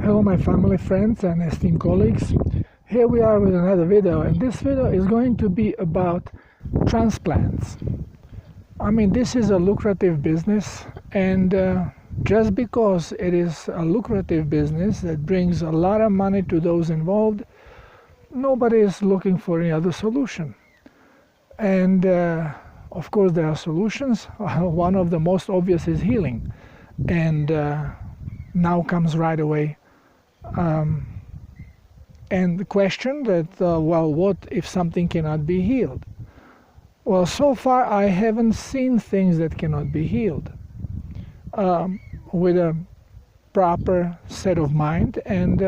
Hello my family, friends and esteemed colleagues. Here we are with another video, and this video is going to be about transplants. I mean, this is a lucrative business, and just because it is a lucrative business that brings a lot of money to those involved, nobody is looking for any other solution. And of course there are solutions. One of the most obvious is healing, and now comes right away. And the question that, well, what if something cannot be healed? Well, so far I haven't seen things that cannot be healed with a proper set of mind and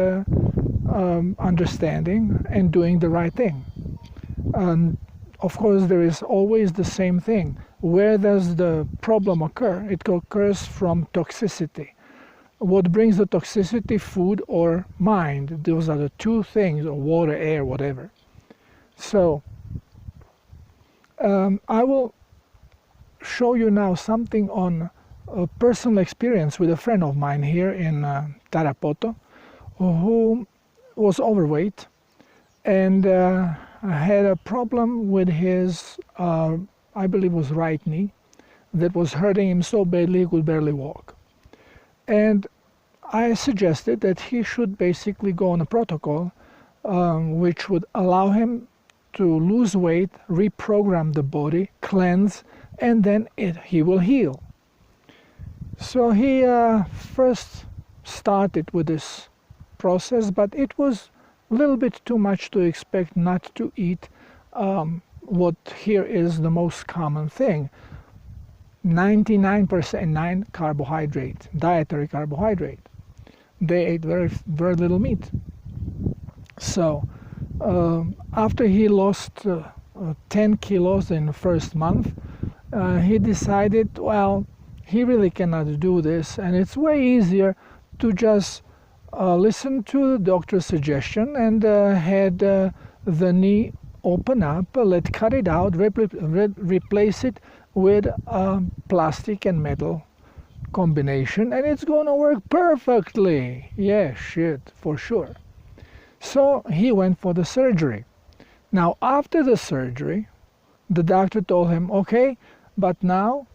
understanding and doing the right thing. Of course, there is always the same thing. Where does the problem occur? It occurs from toxicity. What brings the toxicity? Food or mind. Those are the two things, or water, air, whatever. So I will show you now something on a personal experience with a friend of mine here in Tarapoto, who was overweight and had a problem with his, I believe it was right knee, that was hurting him so badly he could barely walk. And I suggested that he should basically go on a protocol which would allow him to lose weight, reprogram the body, cleanse, and then he will heal. So he first started with this process, but it was a little bit too much to expect not to eat what here is the most common thing. 99% carbohydrate, dietary carbohydrate. They ate very little meat. So after he lost 10 kilos in the first month, he decided, well, he really cannot do this, and it's way easier to just listen to the doctor's suggestion and had the knee open up, let's cut it out, replace it with a plastic and metal combination, and it's going to work perfectly. Yeah, shit, for sure. So he went for the surgery. Now, after the surgery, the doctor told him, okay, but now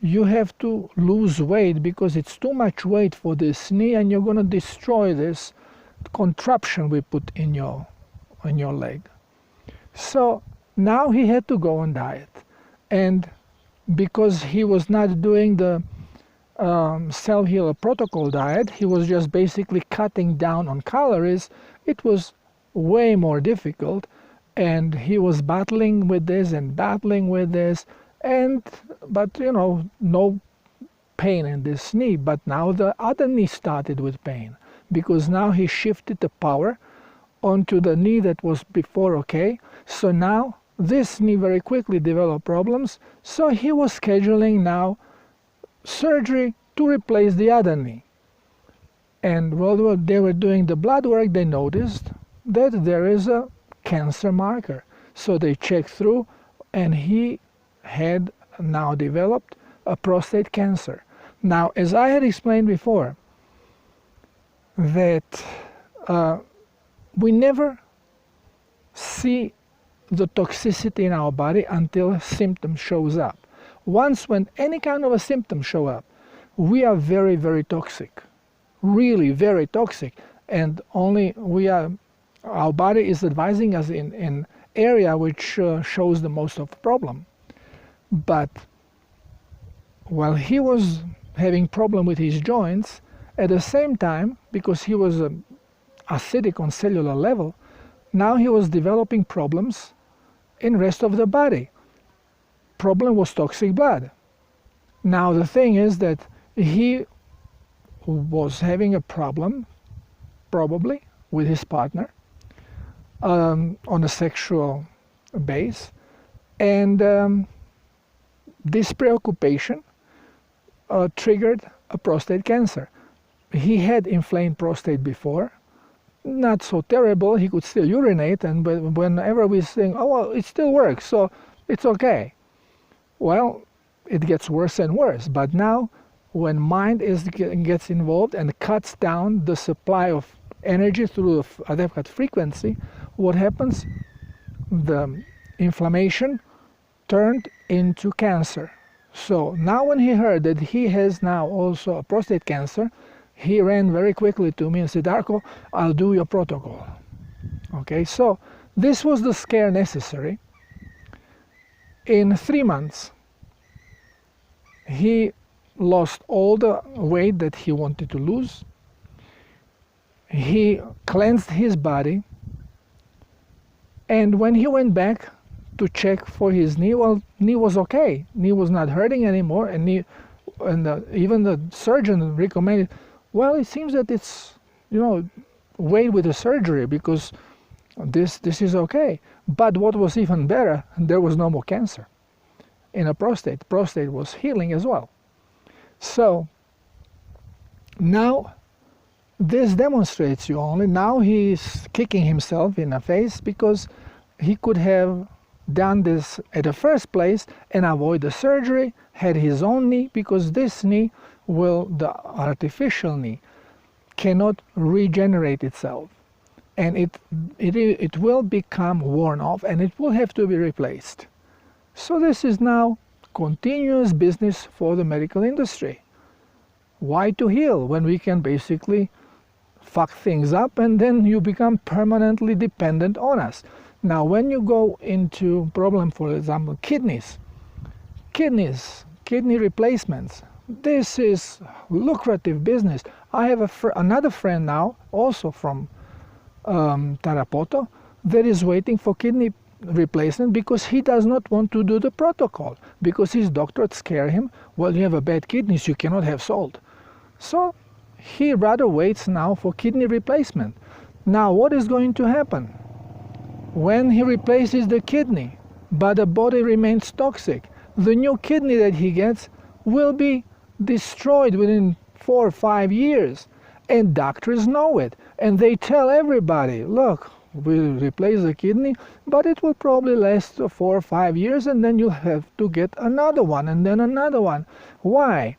you have to lose weight because it's too much weight for this knee, and you're going to destroy this contraption we put in your leg. So now he had to go on diet, and because he was not doing the cell healer protocol diet, he was just basically cutting down on calories. It was way more difficult, and he was battling with this and battling with this, but you know, no pain in this knee. But now the other knee started with pain, because now he shifted the power onto the knee that was before okay. So now this knee very quickly developed problems, so he was scheduling now surgery to replace the other knee. And while they were doing the blood work, they noticed that there is a cancer marker. So they checked through, and he had now developed a prostate cancer. Now, as I had explained before, that we never see the toxicity in our body until a symptom shows up. Once when any kind of a symptom show up, we are very, very toxic, really very toxic, and only our body is advising us in area which shows the most of the problem. But while he was having problem with his joints, at the same time, because he was acidic on cellular level, now he was developing problems in rest of the body. Problem was toxic blood. Now the thing is that he was having a problem, probably, with his partner on a sexual base, and this preoccupation triggered a prostate cancer. He had inflamed prostate before, not so terrible, he could still urinate, and whenever we think, oh well, it still works, so it's okay. Well, it gets worse and worse, but now when mind gets involved and cuts down the supply of energy through the adequate frequency, what happens? The inflammation turned into cancer. So now when he heard that he has now also a prostate cancer, he ran very quickly to me and said, Darko, I'll do your protocol. Okay, so this was the scare necessary. In 3 months, he lost all the weight that he wanted to lose. He cleansed his body. And when he went back to check for his knee, well, knee was okay. Knee was not hurting anymore, and even the surgeon recommended, well, it seems that it's, wait with the surgery because this is okay. But what was even better, there was no more cancer in a prostate. Prostate was healing as well. So now this demonstrates you only, now he's kicking himself in the face because he could have done this at the first place and avoid the surgery, had his own knee, because this knee the artificial knee cannot regenerate itself, and it will become worn off and it will have to be replaced. So this is now continuous business for the medical industry. Why to heal when we can basically fuck things up and then you become permanently dependent on us? Now when you go into problem, for example, kidney replacements, this is lucrative business. I have another friend now, also from Tarapoto, that is waiting for kidney replacement because he does not want to do the protocol, because his doctor scare him, well, you have a bad kidneys, you cannot have salt. So he rather waits now for kidney replacement. Now what is going to happen? When he replaces the kidney, but the body remains toxic, the new kidney that he gets will be destroyed within 4 or 5 years. And doctors know it. And they tell everybody, look, we'll replace the kidney, but it will probably last 4 or 5 years, and then you'll have to get another one, and then another one. Why?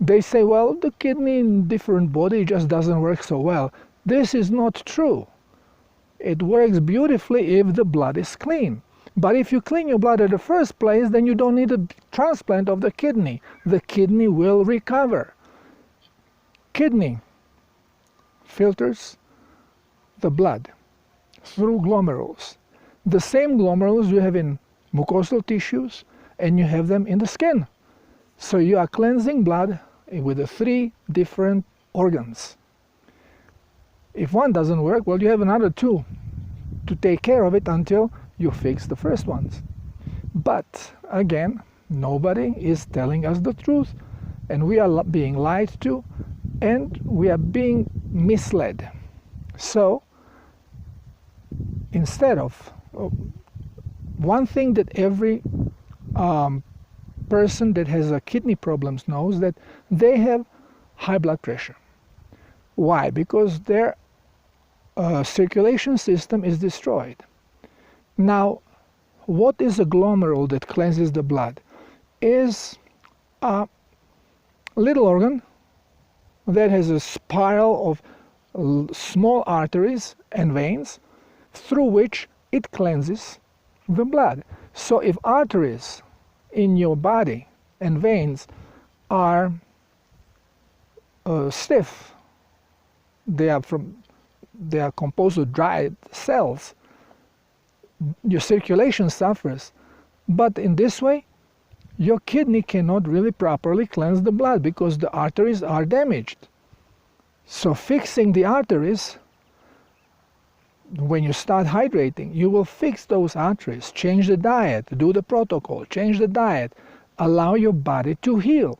They say, well, the kidney in different body just doesn't work so well. This is not true. It works beautifully if the blood is clean. But if you clean your blood at the first place, then you don't need a transplant of the kidney. The kidney will recover. Kidney filters the blood through glomerulus. The same glomerulus you have in mucosal tissues, and you have them in the skin. So you are cleansing blood with the 3 different organs. If one doesn't work, well, you have another 2 to take care of it until you fix the first ones. But again, nobody is telling us the truth, and we are being lied to, and we are being misled. So instead of one thing that every person that has a kidney problems knows, that they have high blood pressure. Why? Because their circulation system is destroyed. Now, what is a glomerule that cleanses the blood? Is a little organ that has a spiral of small arteries and veins through which it cleanses the blood. So if arteries in your body and veins are stiff, they are composed of dry cells, your circulation suffers. But in this way, your kidney cannot really properly cleanse the blood because the arteries are damaged. So fixing the arteries, when you start hydrating, you will fix those arteries, change the diet, do the protocol, change the diet, allow your body to heal.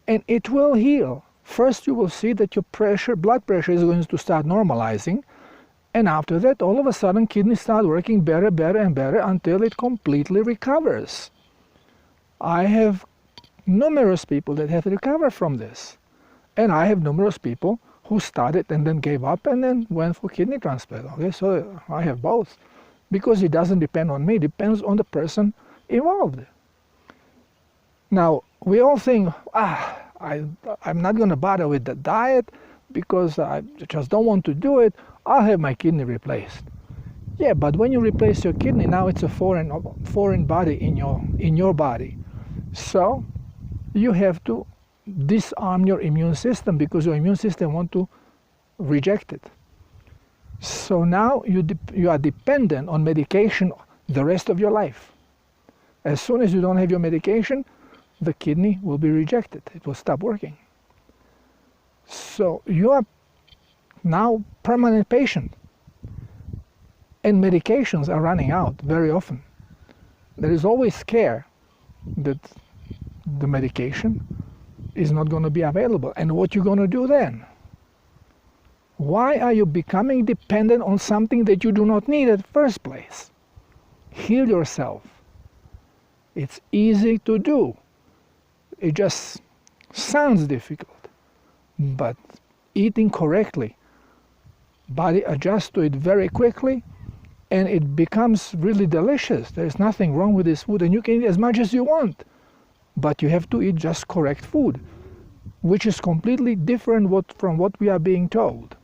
And it will heal. First you will see that your blood pressure is going to start normalizing, and after that, all of a sudden, kidneys start working better, better, and better until it completely recovers. I have numerous people that have recovered from this. And I have numerous people who started and then gave up and then went for kidney transplant. Okay, so I have both. Because it doesn't depend on me, it depends on the person involved. Now, we all think, I'm not going to bother with the diet because I just don't want to do it. I'll have my kidney replaced. Yeah, but when you replace your kidney, now it's a foreign body in your body. So you have to disarm your immune system because your immune system wants to reject it. So now you are dependent on medication the rest of your life. As soon as you don't have your medication, the kidney will be rejected. It will stop working. So you are now permanent patient. And medications are running out very often. There is always scare that the medication is not going to be available. And what you're going to do then? Why are you becoming dependent on something that you do not need at the first place? Heal yourself. It's easy to do. It just sounds difficult. But eating correctly, body adjusts to it very quickly, and it becomes really delicious. There's nothing wrong with this food, and you can eat as much as you want. But you have to eat just correct food, which is completely different from what we are being told.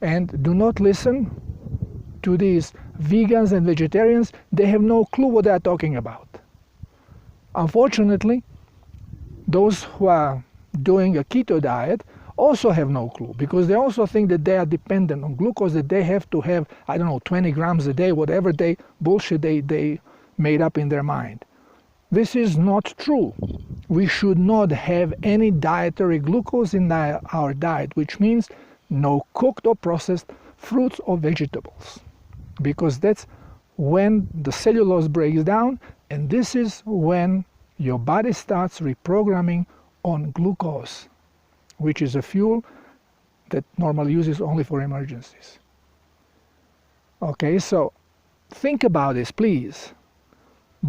And do not listen to these vegans and vegetarians. They have no clue what they are talking about. Unfortunately, those who are doing a keto diet also have no clue, because they also think that they are dependent on glucose, that they have to have, 20 grams a day, whatever bullshit they made up in their mind. This is not true. We should not have any dietary glucose in our diet, which means no cooked or processed fruits or vegetables, because that's when the cellulose breaks down, and this is when your body starts reprogramming on glucose, which is a fuel that normally uses only for emergencies. Okay, so think about this, please.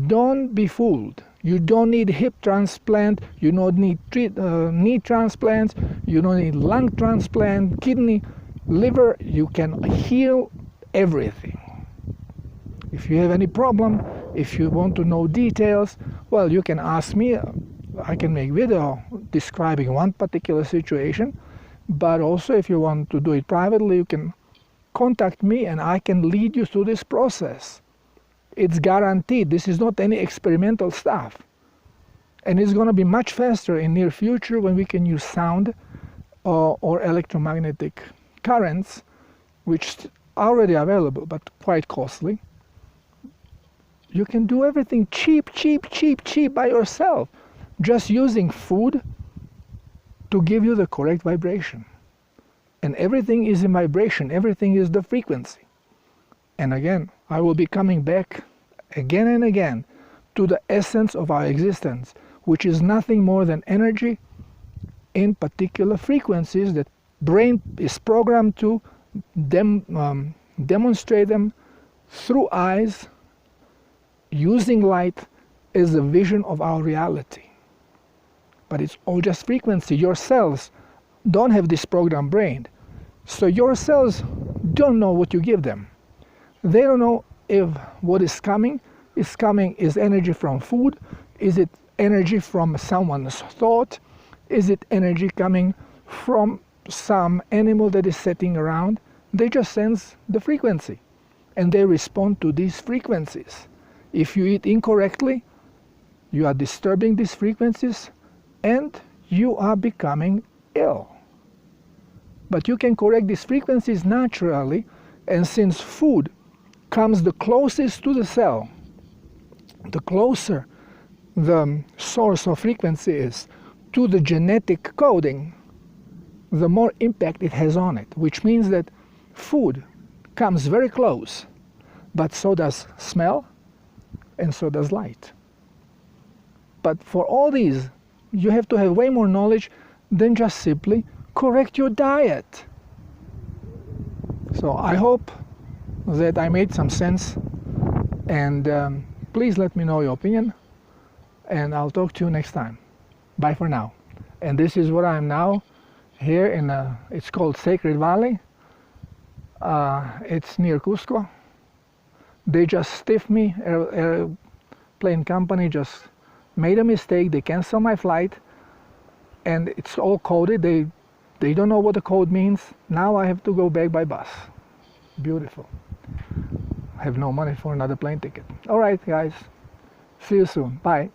Don't be fooled. You don't need hip transplant, you don't need knee transplants, you don't need lung transplant, kidney, liver. You can heal everything. If you have any problem, if you want to know details, well, you can ask me. I can make video describing one particular situation, but also if you want to do it privately, you can contact me and I can lead you through this process. It's guaranteed. This is not any experimental stuff. And it's going to be much faster in near future when we can use sound or electromagnetic currents, which are already available but quite costly. You can do everything cheap by yourself, just using food to give you the correct vibration. And everything is in vibration, everything is the frequency. And again, I will be coming back again and again to the essence of our existence, which is nothing more than energy in particular frequencies that brain is programmed to demonstrate them through eyes, using light as a vision of our reality. But it's all just frequency. Your cells don't have this programmed brain. So your cells don't know what you give them. They don't know if what is coming is energy from food, is it energy from someone's thought, is it energy coming from some animal that is sitting around. They just sense the frequency and they respond to these frequencies. If you eat incorrectly, you are disturbing these frequencies and you are becoming ill. But you can correct these frequencies naturally, and since food comes the closest to the cell, the closer the source of frequency is to the genetic coding, the more impact it has on it, which means that food comes very close, but so does smell and so does light. But for all these, you have to have way more knowledge than just simply correct your diet. So I hope that I made some sense, and please let me know your opinion, and I'll talk to you next time. Bye for now. And this is where I am now, here in it's called Sacred Valley. It's near Cusco. They just stiffed me. Airplane company just made a mistake. They canceled my flight. and it's all coded. They don't know what the code means. Now I have to go back by bus. Beautiful. I have no money for another plane ticket. All right, guys. See you soon. Bye.